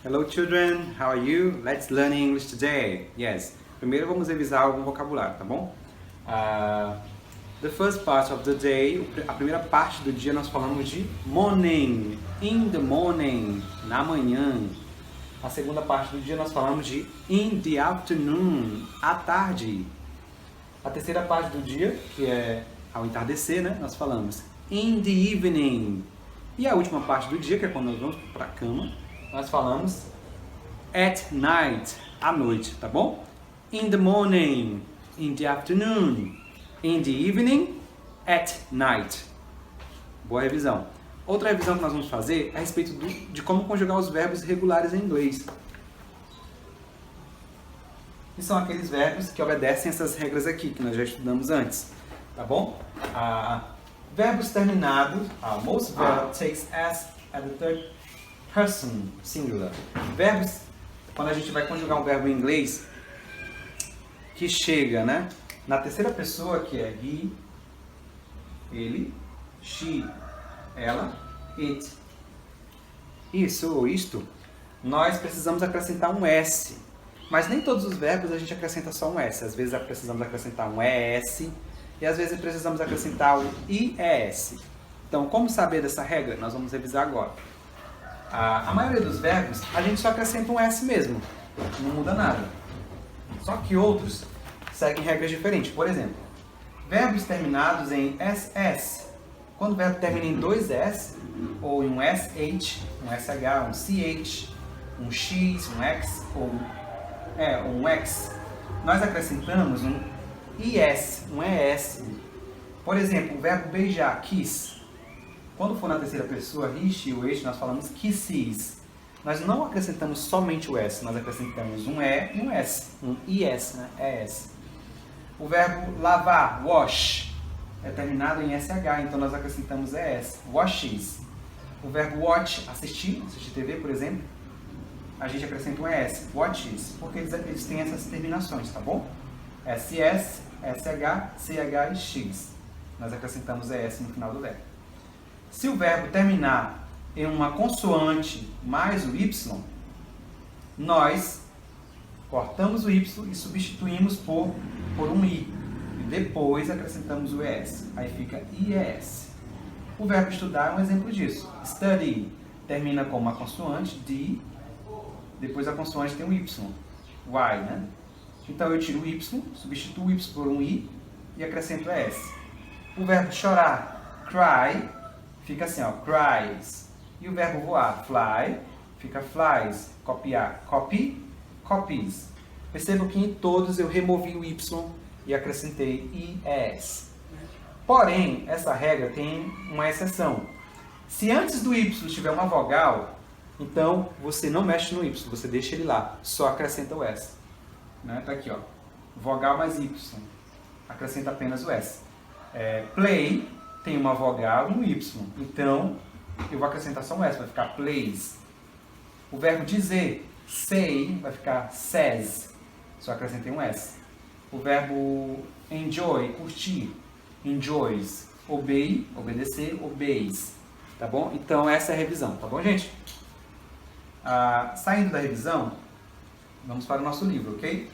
Hello children, how are you? Let's learn English today. Yes. Primeiro vamos revisar algum vocabulário, tá bom? The first part of the day, a primeira parte do dia nós falamos de morning, in the morning, na manhã. A segunda parte do dia nós falamos de in the afternoon, à tarde. A terceira parte do dia, que é ao entardecer, né? Nós falamos in the evening. E a última parte do dia, que é quando nós vamos para a cama, nós falamos at night, à noite, tá bom? In the morning, in the afternoon, in the evening, at night. Boa revisão. Outra revisão que nós vamos fazer é a respeito de como conjugar os verbos regulares em inglês. E são aqueles verbos que obedecem essas regras aqui, que nós já estudamos antes, tá bom? Verbos terminados, most verb takes s at the third person, singular. Verbos, quando a gente vai conjugar um verbo em inglês, que chega, né, na terceira pessoa, que é he, ele, she, ela, it. Isso ou isto, nós precisamos acrescentar um S. Mas nem todos os verbos a gente acrescenta só um S. Às vezes precisamos acrescentar um ES e às vezes precisamos acrescentar o IES. Então, como saber dessa regra? Nós vamos revisar agora. A maioria dos verbos, a gente só acrescenta um S mesmo. Não muda nada. Só que outros seguem regras diferentes. Por exemplo, verbos terminados em SS. Quando o verbo termina em dois S, ou em um SH, um SH, um CH, um X, um X, ou um X, nós acrescentamos um IS, um ES. Por exemplo, o verbo beijar, kiss. Quando for na terceira pessoa, he, she ou it, nós falamos kisses. Nós não acrescentamos somente o S, nós acrescentamos um E e um S, um IS, né? ES. O verbo lavar, wash, é terminado em SH, então nós acrescentamos ES, washes. O verbo watch, assistir TV, por exemplo, a gente acrescenta um ES, watches, porque eles têm essas terminações, tá bom? SS, SH, CH e X. Nós acrescentamos ES no final do verbo. Se o verbo terminar em uma consoante mais o Y, nós cortamos o Y e substituímos por um I. E depois acrescentamos o ES. Aí fica IES. O verbo estudar é um exemplo disso. Study termina com uma consoante, D, depois a consoante tem um Y, Y, né? Então eu tiro o Y, substituo o Y por um I e acrescento o ES. O verbo chorar, cry, fica assim, ó, cries. E o verbo voar, fly, fica flies. Copiar, copy, copies. Percebam que em todos eu removi o Y e acrescentei IES. Porém, essa regra tem uma exceção. Se antes do Y tiver uma vogal, então você não mexe no Y, você deixa ele lá, só acrescenta o S. Né? Tá aqui, ó, vogal mais Y, acrescenta apenas o S. Play tem uma vogal e um Y, então eu vou acrescentar só um S, vai ficar plays. O verbo dizer, say, vai ficar says, só acrescentei um S. O verbo enjoy, curtir, enjoys. Obey, obedecer, obeys. Tá bom? Então essa é a revisão, tá bom, gente? Saindo da revisão, vamos para o nosso livro, ok?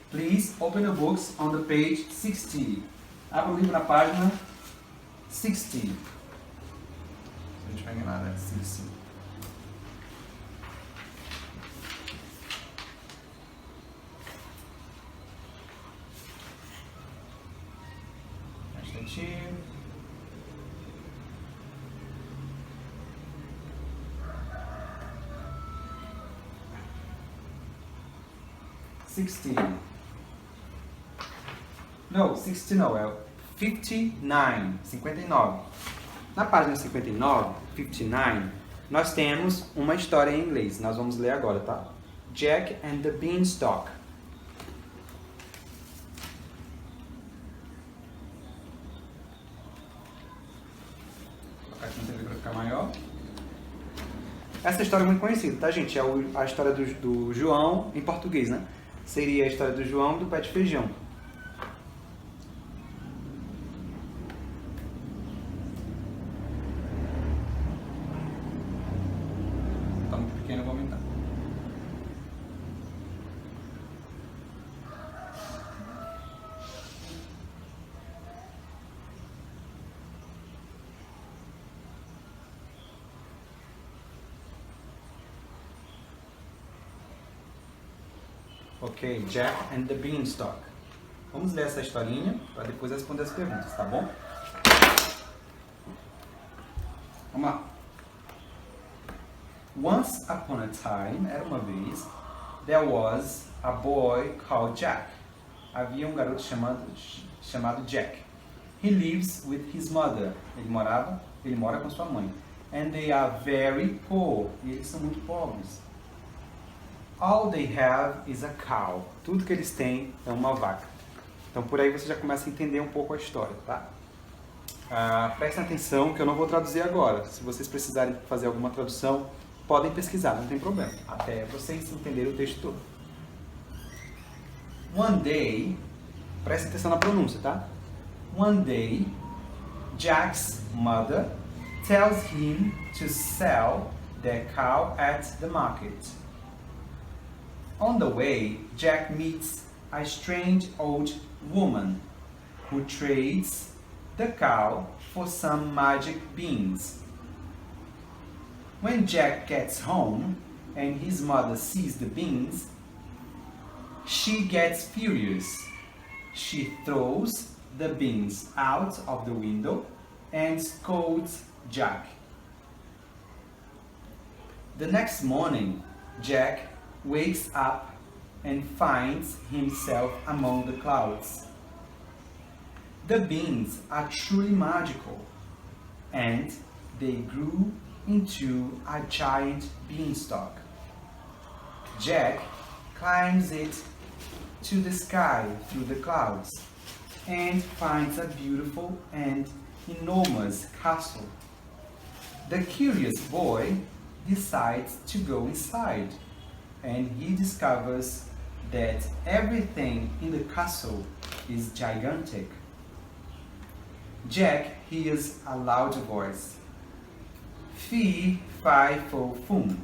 Please open the books on the page 60. Abra o livro na página 60. A gente vai enganar, né? 60. Um instantinho. No, 60 não, é 59, 59. Na página 59, 59, nós temos uma história em inglês. Nós vamos ler agora, tá? Jack and the Beanstalk. Vou colocar aqui na TV para ficar maior. Essa história é muito conhecida, tá, gente? É a história do João em português, né? Seria a história do João do pé de feijão. Ok, Jack and the Beanstalk. Vamos ler essa historinha para depois responder as perguntas, tá bom? Vamos lá. Once upon a time, era uma vez, there was a boy called Jack. Havia um garoto chamado Jack. He lives with his mother. Ele mora com sua mãe. And they are very poor. E eles são muito pobres. All they have is a cow. Tudo que eles têm é uma vaca. Então por aí você já começa a entender um pouco a história, tá? Prestem atenção que eu não vou traduzir agora. Se vocês precisarem fazer alguma tradução, podem pesquisar, não tem problema. Até vocês entenderem o texto todo. One day, prestem atenção na pronúncia, tá? One day, Jack's mother tells him to sell their cow at the market. On the way, Jack meets a strange old woman who trades the cow for some magic beans. When Jack gets home and his mother sees the beans, she gets furious. She throws the beans out of the window and scolds Jack. The next morning, Jack wakes up and finds himself among the clouds. The beans are truly magical, and they grew into a giant beanstalk. Jack climbs it to the sky through the clouds and finds a beautiful and enormous castle. The curious boy decides to go inside, and he discovers that everything in the castle is gigantic. Jack hears a loud voice, "Fee, fi, fo, fum,"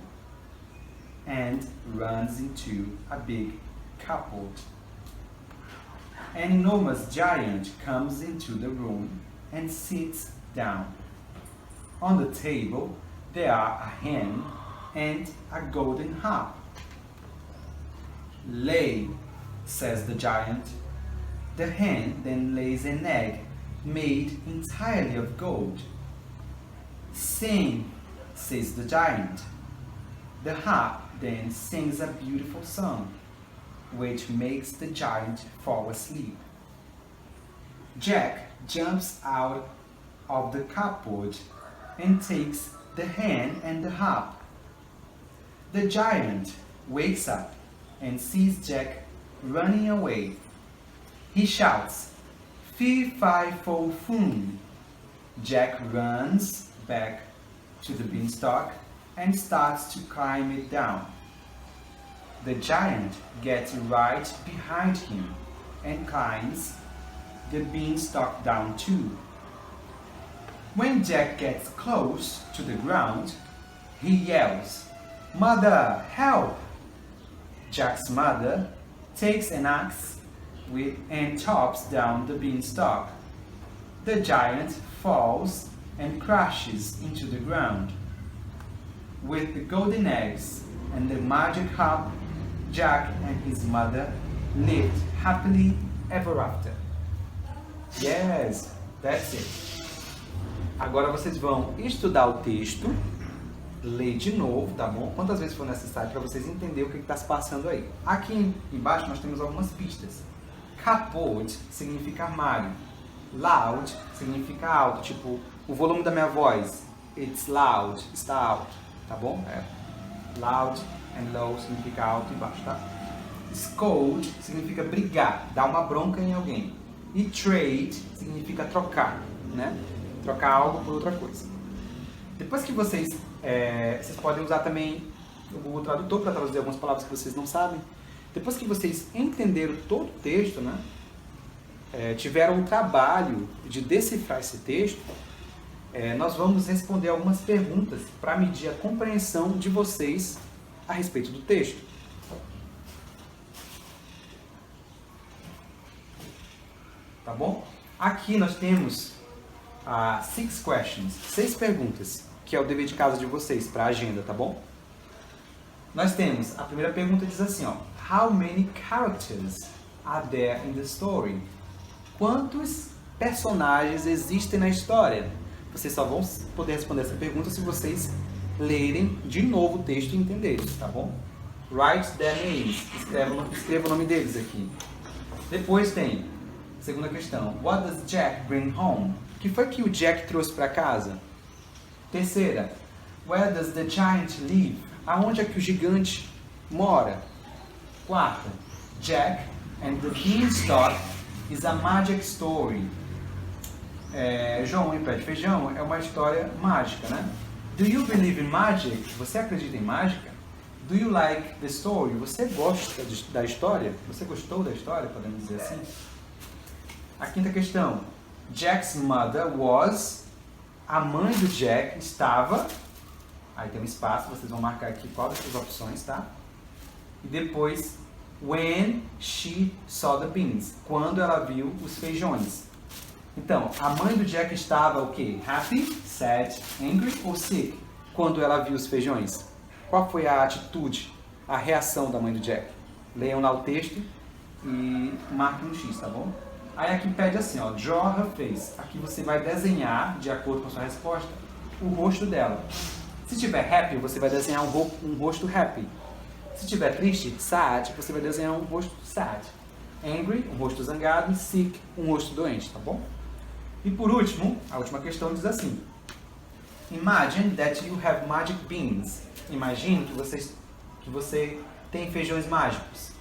and runs into a big cupboard. An enormous giant comes into the room and sits down. On the table, there are a hen and a golden harp. "Lay," says the giant. The hen then lays an egg made entirely of gold. "Sing," says the giant. The harp then sings a beautiful song, which makes the giant fall asleep. Jack jumps out of the cupboard and takes the hen and the harp. The giant wakes up and sees Jack running away. He shouts, "Fee, fi, fo, fum." Jack runs back to the beanstalk and starts to climb it down. The giant gets right behind him and climbs the beanstalk down too. When Jack gets close to the ground, he yells, "Mother, help!" Jack's mother takes an axe and chops down the beanstalk. The giant falls and crashes into the ground. With the golden eggs and the magic harp, Jack and his mother lived happily ever after. Yes, that's it. Agora vocês vão estudar o texto, ler de novo, tá bom? Quantas vezes for necessário para vocês entenderem o que está se passando aí. Aqui embaixo nós temos algumas pistas. Cupboard significa armário. Loud significa alto, tipo o volume da minha voz. It's loud, está alto, tá bom? Loud and low significa alto e baixo, tá? Scold significa brigar, dar uma bronca em alguém. E trade significa trocar, né? Trocar algo por outra coisa. Depois que vocês podem usar também o Google Tradutor para traduzir algumas palavras que vocês não sabem. Depois que vocês entenderam todo o texto, né? Tiveram o trabalho de decifrar esse texto, nós vamos responder algumas perguntas para medir a compreensão de vocês a respeito do texto. Tá bom? Aqui nós temos 6 questions, 6 perguntas, que é o dever de casa de vocês para a agenda, tá bom? Nós temos, a primeira pergunta diz assim, ó, How many characters are there in the story? Quantos personagens existem na história? Vocês só vão poder responder essa pergunta se vocês lerem de novo o texto e entenderem, tá bom? Write their names. Escreva o nome deles aqui. Depois tem, segunda questão. What does Jack bring home? O que foi que o Jack trouxe para casa? Terceira. Where does the giant live? Aonde é que o gigante mora? Quarta. Jack and the Beanstalk is a magic story. João e Pé de Feijão é uma história mágica, né? Do you believe in magic? Você acredita em mágica? Do you like the story? Você gosta da história? Você gostou da história, podemos dizer assim? A quinta questão. Jack's mother was... A mãe do Jack estava... Aí tem um espaço, vocês vão marcar aqui qual dessas opções, tá? E depois, when she saw the beans. Quando ela viu os feijões. Então, a mãe do Jack estava o quê? Happy, sad, angry ou sick? Quando ela viu os feijões. Qual foi a atitude, a reação da mãe do Jack? Leiam lá o texto e marquem um X, tá bom? Aí aqui pede assim, ó, draw her face. Aqui você vai desenhar, de acordo com a sua resposta, o rosto dela. Se tiver happy, você vai desenhar um rosto happy. Se tiver triste, sad, você vai desenhar um rosto sad. Angry, um rosto zangado. Sick, um rosto doente, tá bom? E por último, a última questão diz assim. Imagine that you have magic beans. Imagine que você tem feijões mágicos.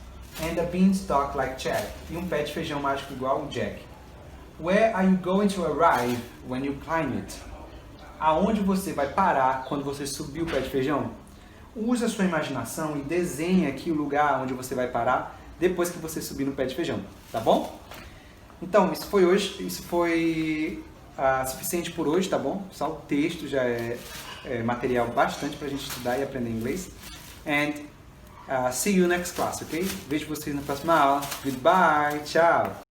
And a beanstalk like Jack. E um pé de feijão mágico igual o Jack. Where are you going to arrive when you climb it? Aonde você vai parar quando você subir o pé de feijão? Use a sua imaginação e desenhe aqui o lugar onde você vai parar depois que você subir no pé de feijão, tá bom? Então, isso foi suficiente por hoje, tá bom? Só o texto já é material bastante pra gente estudar e aprender inglês. And see you next class, ok? Vejo vocês na próxima aula. Goodbye, tchau!